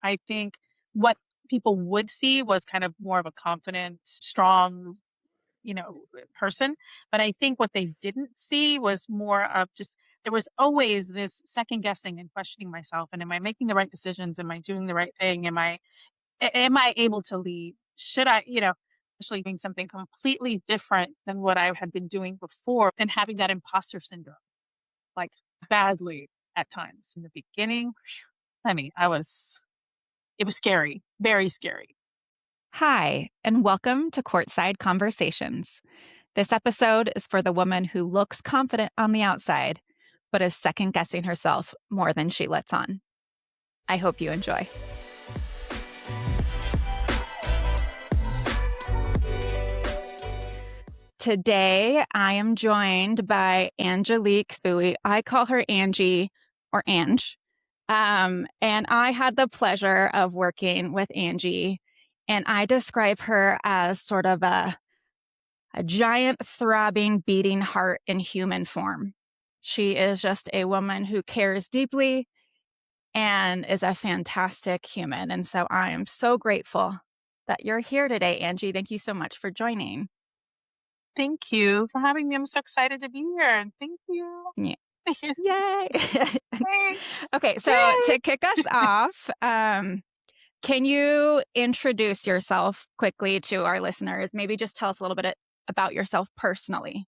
I think what people would see was kind of more of a confident, strong, person. But I think what they didn't see was more of just there was always this second guessing and questioning myself. And am I making the right decisions? Am I doing the right thing? Am I able to lead? Should I, especially doing something completely different than what I had been doing before and having that imposter syndrome, like badly at times in the beginning. Honey, it was scary, very scary. Hi, and welcome to Courtside Conversations. This episode is for the woman who looks confident on the outside, but is second guessing herself more than she lets on. I hope you enjoy. Today, I am joined by Angelique Bui. I call her Angie or Ange. And I had the pleasure of working with Angie, and I describe her as sort of a giant, throbbing, beating heart in human form. She is just a woman who cares deeply and is a fantastic human. And so I am so grateful that you're here today, Angie. Thank you so much for joining. Thank you for having me. I'm so excited to be here. And thank you. Yeah. Yay. Thanks. Okay, so to kick us off, can you introduce yourself quickly to our listeners? Maybe just tell us a little bit about yourself personally.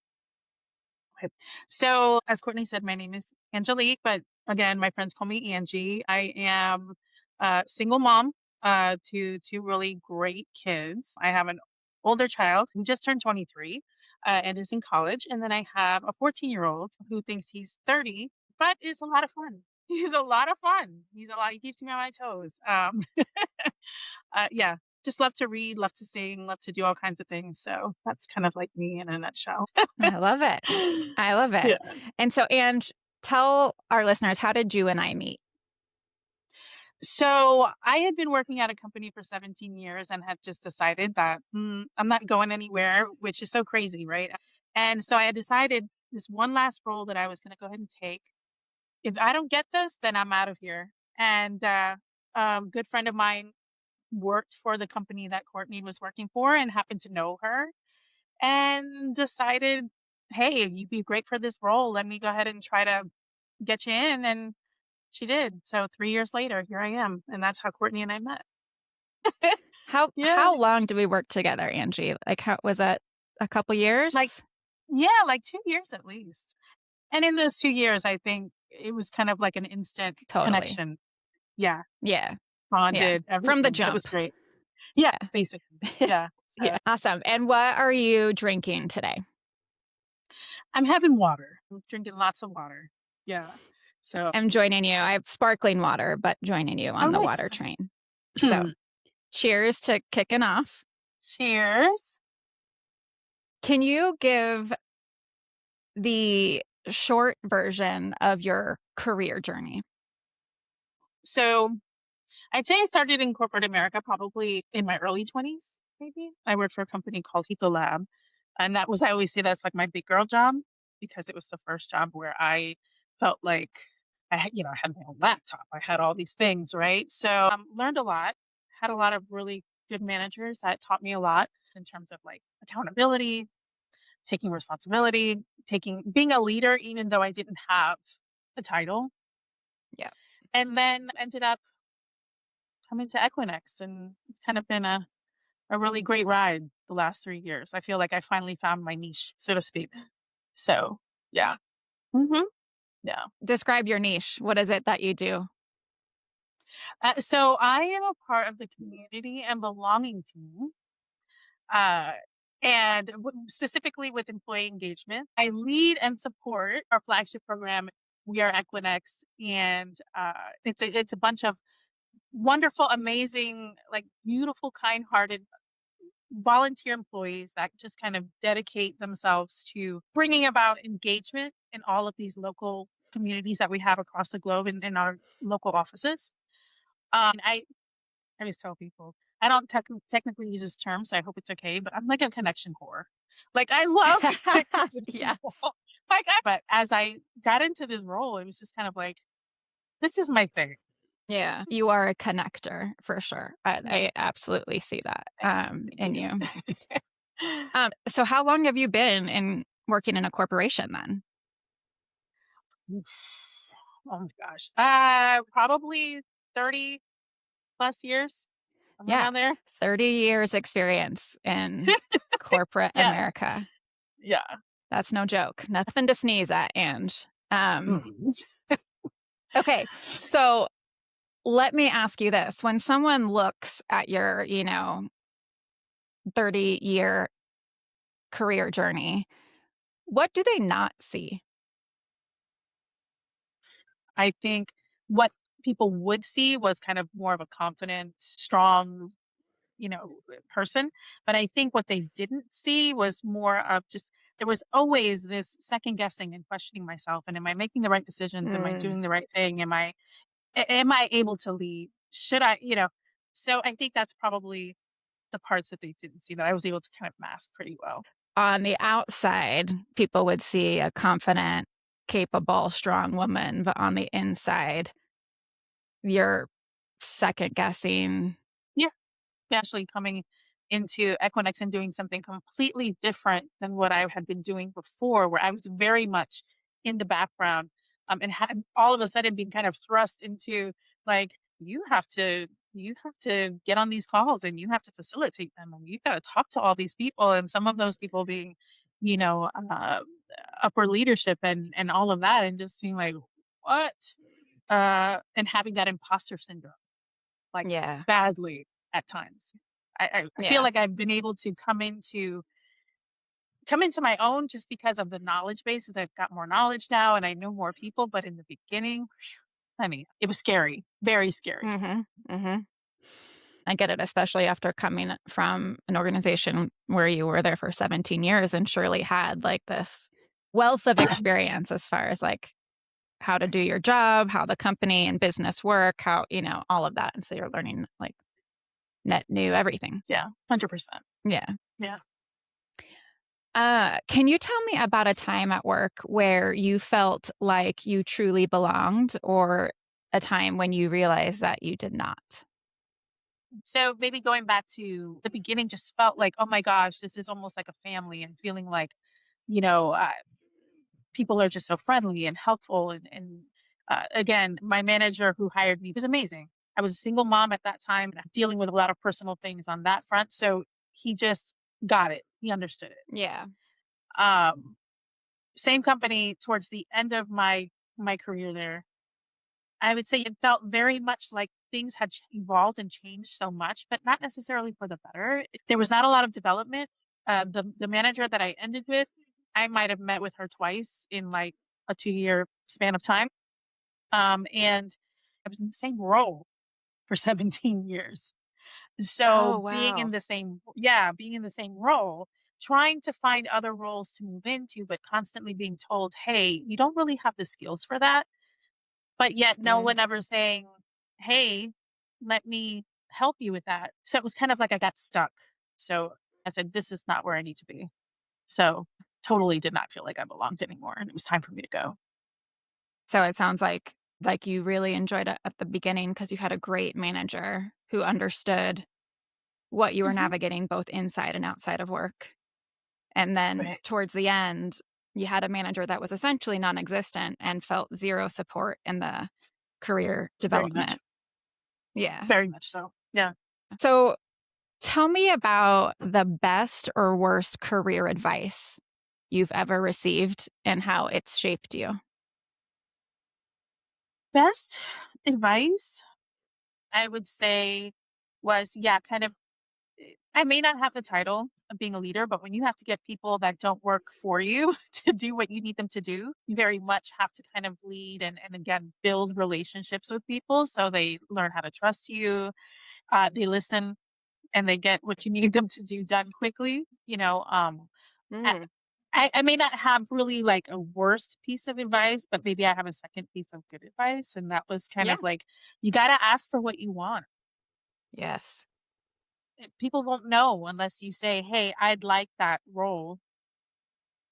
Okay. So, as Courtney said, my name is Angelique, but again, my friends call me Angie. I am a single mom to two really great kids. I have an older child who just turned 23 and is in college. And then I have a 14-year-old who thinks he's 30, but is a lot of fun. He's a lot of fun. He keeps me on my toes. Yeah, just love to read, love to sing, love to do all kinds of things. So that's kind of like me in a nutshell. I love it. I love it. Yeah. And so, Ange, tell our listeners, how did you and I meet? So I had been working at a company for 17 years and had just decided that I'm not going anywhere, which is so crazy, right? And so I had decided this one last role that I was going to go ahead and take. If I don't get this, then I'm out of here. And good friend of mine worked for the company that Courtney was working for and happened to know her and decided, hey, you'd be great for this role. Let me go ahead and try to get you in. And she did. So 3 years later, here I am. And that's how Courtney and I met. Yeah. How long do we work together, Angie? Like, how was it? A couple years? Like, yeah, like 2 years at least. And in those 2 years, I think it was kind of like an instant Totally. connection. Yeah. Yeah. Bonded, From the everything. So it jump. was great. Yeah, basically. Yeah. So Yeah. Awesome. And what are you drinking today? I'm having water. I'm drinking lots of water. Yeah. So, I'm joining you. I have sparkling water, but joining you on the nice. water train. So, cheers to kicking off. Cheers. Can you give the short version of your career journey? So I'd say I started in corporate America probably in my early 20s, maybe. I worked for a company called Lab. And I always say that's like my big girl job because it was the first job where I felt like I had my own laptop. I had all these things, right? So learned a lot, had a lot of really good managers that taught me a lot in terms of like accountability, taking responsibility, being a leader, even though I didn't have a title. Yeah. And then ended up coming to Equinix, and it's kind of been a really great ride the last 3 years. I feel like I finally found my niche, so to speak. So, yeah. Yeah. Describe your niche. What is it that you do? So I am a part of the community and belonging team. Uh, and specifically with employee engagement, I lead and support our flagship program. We are Equinix, and it's a bunch of wonderful, amazing, like beautiful, kind-hearted volunteer employees that just kind of dedicate themselves to bringing about engagement in all of these local communities that we have across the globe in our local offices. I always tell people I don't technically use this term, so I hope it's okay. But I'm like a connection core. Like I love connecting with Yes. people. But as I got into this role, it was just kind of like, this is my thing. Yeah, you are a connector for sure. Yeah. I absolutely see that, Thanks. Thank in you. you. So how long have you been in working in a corporation then? Oh my gosh. Probably 30 plus years, somewhere Yeah, around there. 30 years experience in corporate Yes. America. Yeah. That's no joke. Nothing to sneeze at, Ange. Mhm. Okay, so let me ask you this. When someone looks at your, 30-year career journey, what do they not see? I think what people would see was kind of more of a confident, strong, person. But I think what they didn't see was more of just there was always this second guessing and questioning myself. And am I making the right decisions? Am I Mm, doing the right thing? Am I able to lead? Should I, So I think that's probably the parts that they didn't see that I was able to kind of mask pretty well. on the outside, people would see a confident, capable, strong woman, but on the inside, you're second guessing. Yeah. Especially coming into Equinix and doing something completely different than what I had been doing before, where I was very much in the background, and had all of a sudden being kind of thrust into like you have to get on these calls and you have to facilitate them and you've got to talk to all these people and some of those people being, you know, upper leadership and all of that and just being like, what? And having that imposter syndrome like, Yeah, badly at times. I feel yeah. like I've been able to come into my own just because of the knowledge base, as I've got more knowledge now and I know more people, but in the beginning, honey, it was scary, very scary. Mhm, mhm. I get it, especially after coming from an organization where you were there for 17 years and surely had, like, this wealth of experience as far as, like, how to do your job, how the company and business work, how all of that, and so you're learning, like, net new everything. Yeah, 100%. Yeah. Yeah. Can you tell me about a time at work where you felt like you truly belonged or a time when you realized that you did not? So maybe going back to the beginning just felt like, "Oh my gosh, this is almost like a family," and feeling like, you know, uh people are just so friendly and helpful and again my manager who hired me was amazing. I was a single mom at that time and dealing with a lot of personal things on that front, so he just got it, he understood it. Yeah. um Same company towards the end of my career there, I would say it felt very much like things had evolved and changed so much but not necessarily for the better. There was not a lot of development. The manager that I ended with, I might have met with her twice in like a 2-year span of time. And I was in the same role for 17 years. Oh, So wow. being in the same role, trying to find other roles to move into, but constantly being told, hey, you don't really have the skills for that. But yet no Mm. one ever saying, hey, let me help you with that. So it was kind of like I got stuck. So I said, this is not where I need to be. So totally did not feel like I belonged anymore. And it was time for me to go. So it sounds like you really enjoyed it at the beginning because you had a great manager who understood what you were Mhm. navigating both inside and outside of work. And then Right. towards the end, you had a manager that was essentially non-existent and felt zero support in the career Very development. much. Yeah. Very much so. Yeah. So tell me about the best or worst career advice you've ever received and how it's shaped you. Best advice I would say was, yeah, kind of, I may not have the title of being a leader, but when you have to get people that don't work for you to do what you need them to do, you very much have to kind of lead and again, build relationships with people so they learn how to trust you. They listen and they get what you need them to do done quickly. I, Mm, I may not have really like a worst piece of advice, but maybe I have a second piece of good advice. And that was kind yeah. of like, you got to ask for what you want. Yes. People won't know unless you say, hey, I'd like that role.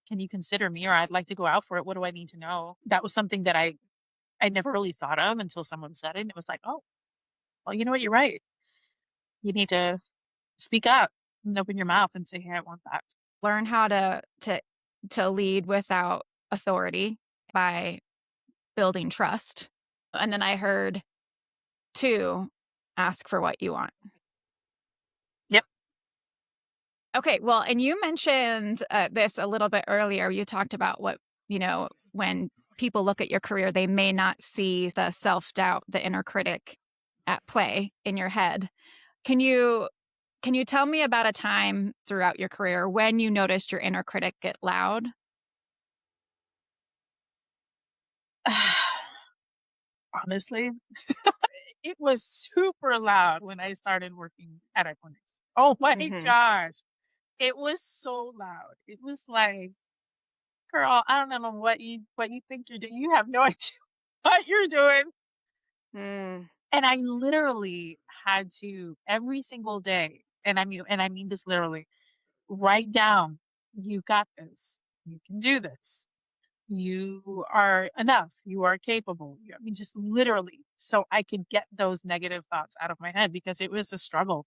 Can you consider me? Or I'd like to go out for it. What do I need to know? That was something that I never really thought of until someone said it. And it was like, oh. well, you know what? You're right. You need to speak up and open your mouth and say, "Hey, I want that." Learn how to lead without authority by building trust. And then I heard 2, ask for what you want. Yep. Okay, well, and you mentioned, this a little bit earlier. You talked about when people look at your career, they may not see the self-doubt, the inner critic at play in your head. Can you can you tell me about a time throughout your career when you noticed your inner critic get loud? Honestly, it was super loud when I started working at Equinix. Oh my Mhm. gosh. It was so loud. It was like, "Girl, I don't know what you think you're doing. You have no idea what you're doing." Mm. And I literally had to every single day, and I mean this literally, write down, "You got this. You can do this. You are enough. You are capable." I mean, just literally, so I could get those negative thoughts out of my head because it was a struggle.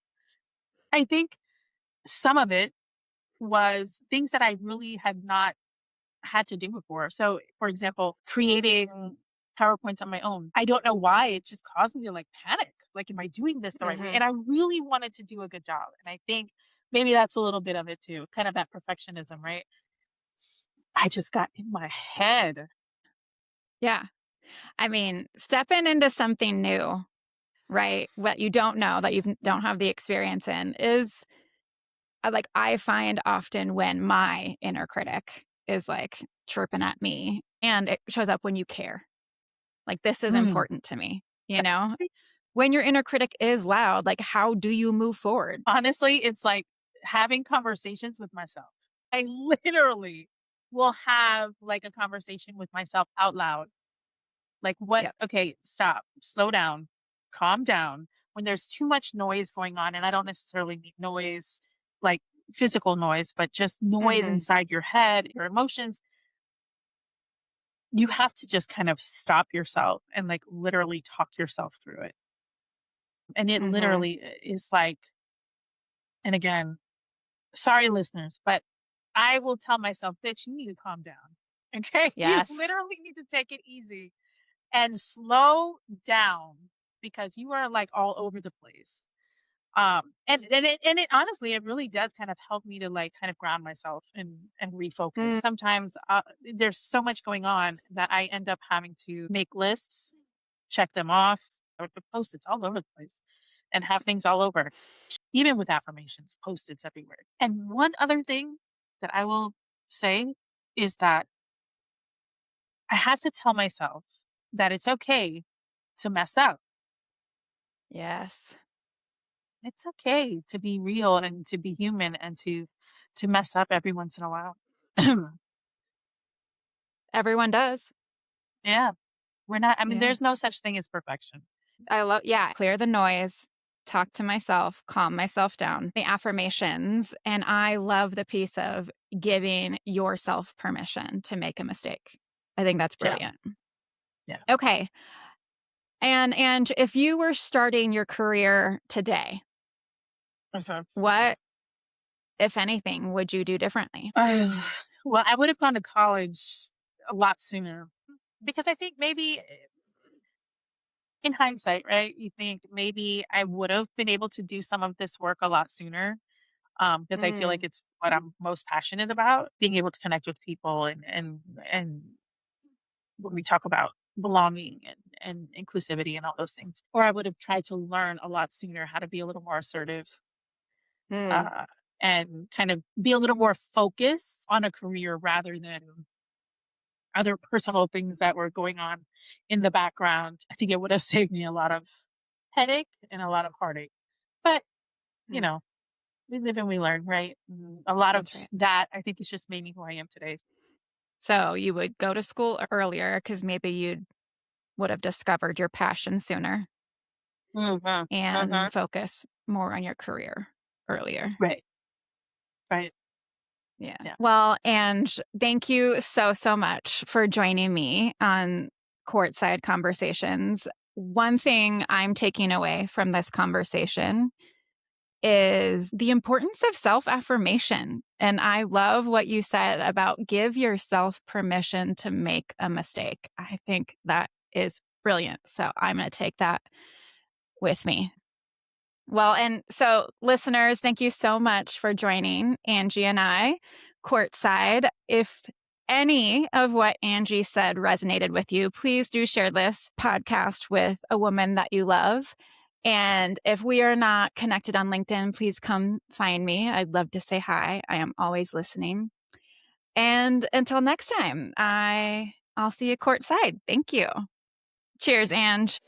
I think some of it was things that I really had not had to do before. So, for example, creating PowerPoints on my own. I don't know why it just caused me to like panic. Like, am I doing this the right way? And Mhm. I really wanted to do a good job. And I think maybe that's a little bit of it too, kind of that perfectionism, right? I just got in my head. Yeah. I mean, stepping into something new, right? What you don't know, that you don't have the experience in is like I find often when my inner critic is like chirping at me, and it shows up when you care. Like, this is Mm. important to me, you know? When your inner critic is loud, like, how do you move forward? Honestly, it's like having conversations with myself. I literally will have like a conversation with myself out loud. Like, what? Yep. Okay, stop, slow down, calm down. When there's too much noise going on, and I don't necessarily mean noise like physical noise, but just noise Mhm. inside your head, your emotions, you have to just kind of stop yourself and like literally talk yourself through it. And it Mhm. literally is like, and again, sorry, listeners, but I will tell myself, bitch, you need to calm down. Okay. You Yes. literally need to take it easy and slow down because you are like all over the place. And it honestly, it really does kind of help me to like kind of ground myself and refocus. Mm. Sometimes there's so much going on that I end up having to make lists, check them off, or the post-its all over the place, and have things all over, even with affirmations, post-its everywhere. And one other thing that I will say is that I have to tell myself that it's okay to mess up. Yes. It's okay to be real and to be human and to mess up every once in a while. Everyone does. Yeah, we're not I mean, Yeah. there's no such thing as perfection. Clear the noise, talk to myself, calm myself down, the affirmations, and I love the piece of giving yourself permission to make a mistake. I think that's Yeah, brilliant. yeah. Okay. And if you were starting your career today, Mhm. what, if anything, would you do differently? Well, I would have gone to college a lot sooner because I think maybe in hindsight, right, you think maybe I would have been able to do some of this work a lot sooner, because I feel like Mm. it's what I'm most passionate about, being able to connect with people and when we talk about belonging and inclusivity and all those things. Or I would have tried to learn a lot sooner how to be a little more assertive, Mm. uh, and kind of be a little more focused on a career rather than other personal things that were going on in the background. I think it would have saved me a lot of headache and a lot of heartache. But, you Mm. know, we live and we learn, right? A lot of That's right. that I think it's just made me who I am today. So you would go to school earlier because maybe you would have discovered your passion sooner Mhm. and Mhm. focus more on your career earlier. Right. Right. Yeah. Yeah. Well, and thank you so, so much for joining me on Courtside Conversations. one thing I'm taking away from this conversation is the importance of self affirmation. And I love what you said about give yourself permission to make a mistake. I think that is brilliant. So I'm going to take that with me. Well, and so listeners, thank you so much for joining Angie and I courtside. If any of what Angie said resonated with you, please do share this podcast with a woman that you love. And if we are not connected on LinkedIn, please come find me. I'd love to say hi. I am always listening. And until next time, I'll see you courtside. Thank you. Cheers, Ange.